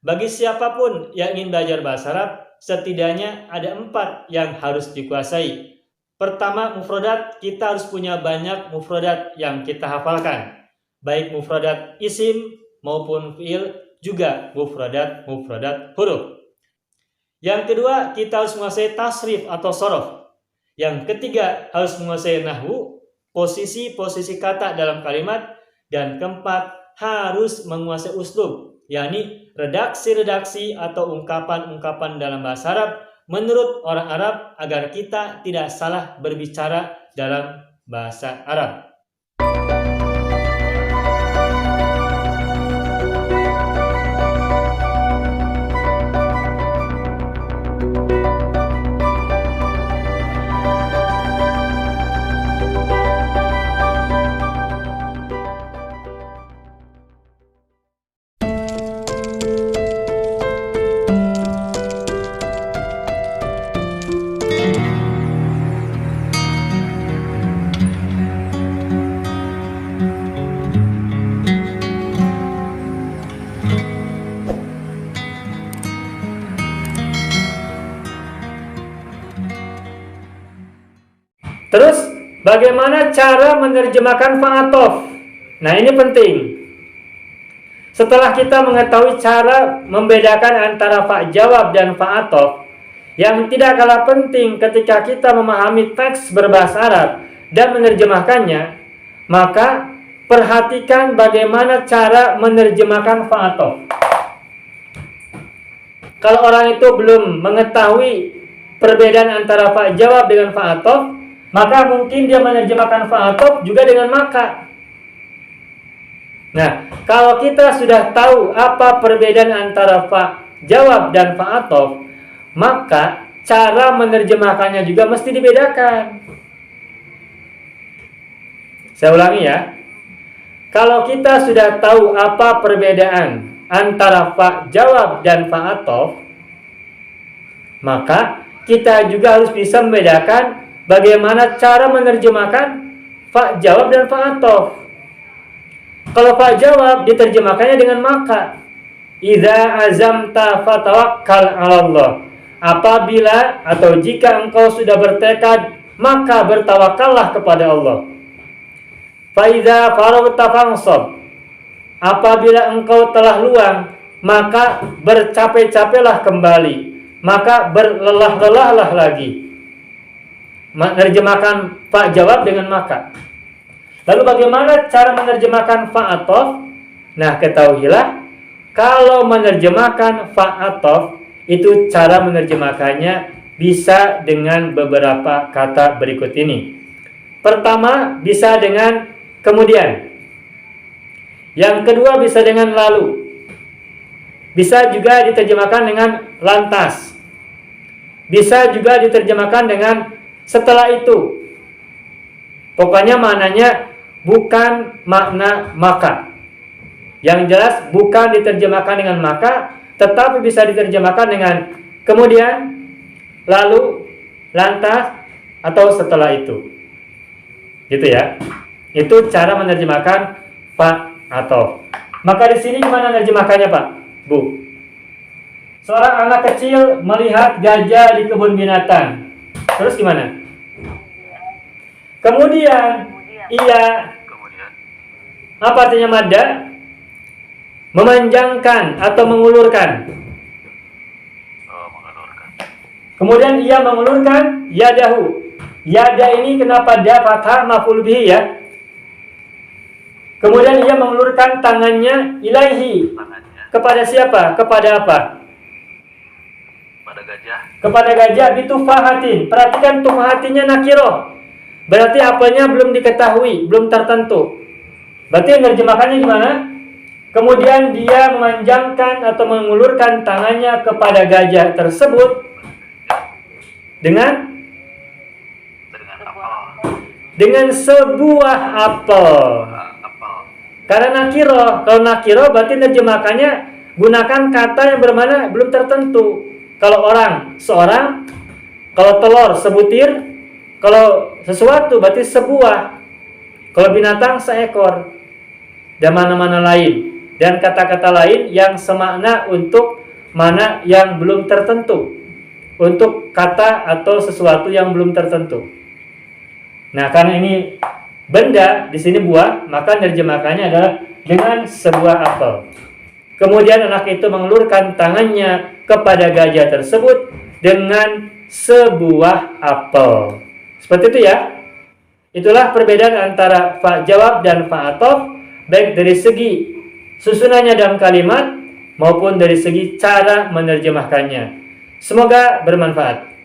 Bagi siapapun yang ingin belajar bahasa Arab, setidaknya ada 4 yang harus dikuasai. Pertama, mufradat. Kita harus punya banyak mufradat yang kita hafalkan. Baik mufradat isim maupun fi'il, juga mufradat huruf. Yang kedua, kita harus menguasai tasrif atau sorof. Yang ketiga, harus menguasai nahwu, posisi-posisi kata dalam kalimat. Dan keempat, harus menguasai uslub, yakni redaksi-redaksi atau ungkapan-ungkapan dalam bahasa Arab menurut orang Arab agar kita tidak salah berbicara dalam bahasa Arab. Terus, bagaimana cara menerjemahkan fa'atof? Nah, ini penting. Setelah kita mengetahui cara membedakan antara fa' jawab dan fa'atof, yang tidak kalah penting ketika kita memahami teks berbahasa Arab dan menerjemahkannya, maka perhatikan bagaimana cara menerjemahkan fa'atof. Kalau orang itu belum mengetahui perbedaan antara fa' jawab dengan fa'atof, maka mungkin dia menerjemahkan fa'atof juga dengan maka. Nah, kalau kita sudah tahu apa perbedaan antara fa' jawab dan fa'atof, maka cara menerjemahkannya juga mesti dibedakan. Saya ulangi ya. Kalau kita sudah tahu apa perbedaan antara fa' jawab dan fa'atof, maka kita juga harus bisa membedakan bagaimana cara menerjemahkan fa' jawab dan fa'atof. Kalau fa' jawab diterjemahkannya dengan maka. Idza azamta fatawakkal 'alallah. Apabila atau jika engkau sudah bertekad, maka bertawakallah kepada Allah. Fa idza faraghta fansab. Apabila engkau telah luang, maka bercapek-capeklah kembali, maka berlelah-lelahlah lagi. Menerjemahkan fa' jawab dengan maka. Lalu bagaimana cara menerjemahkan fa'atof? Nah, ketahuilah, kalau menerjemahkan fa'atof, itu cara menerjemahkannya bisa dengan beberapa kata berikut ini. Pertama, bisa dengan kemudian. Yang kedua, bisa dengan lalu. Bisa juga diterjemahkan dengan lantas. Bisa juga diterjemahkan dengan setelah itu. Pokoknya maknanya bukan makna maka. Yang jelas bukan diterjemahkan dengan maka, tetapi bisa diterjemahkan dengan kemudian, lalu, lantas, atau setelah itu. Gitu ya. Itu cara menerjemahkan fa'atof. Maka di sini gimana menerjemahkannya, Pak? Bu. Seorang anak kecil melihat gajah di kebun binatang. Terus gimana? Kemudian ia, apa artinya madda? Memanjangkan atau mengulurkan. Kemudian ia mengulurkan yadahu. Yada ini kenapa dia fathah maf'ul bihi ya? Kemudian ia mengulurkan tangannya ilaihi. Kepada siapa? Kepada apa? Kepada gajah bitufahatin. Perhatikan tufahatinya nakiroh. Berarti apanya belum diketahui, belum tertentu. Berarti menerjemahkannya gimana? Kemudian dia memanjangkan atau mengulurkan tangannya kepada gajah tersebut dengan sebuah apel. Karena nakiro, kalau nakiro berarti terjemahkannya gunakan kata yang bermakna belum tertentu. Kalau orang, seorang. Kalau telur, sebutir. Kalau sesuatu berarti sebuah. Kalau binatang, seekor. Dan mana-mana lain. dan kata-kata lain yang semakna untuk mana yang belum tertentu, untuk kata atau sesuatu yang belum tertentu. Nah, karena ini benda, di sini buah, maka nerjemahkannya adalah dengan sebuah apel. Kemudian anak itu mengelurkan tangannya kepada gajah tersebut dengan sebuah apel. Seperti itu ya. Itulah perbedaan antara fa jawab dan fa atof, baik dari segi susunannya dalam kalimat maupun dari segi cara menerjemahkannya. Semoga bermanfaat.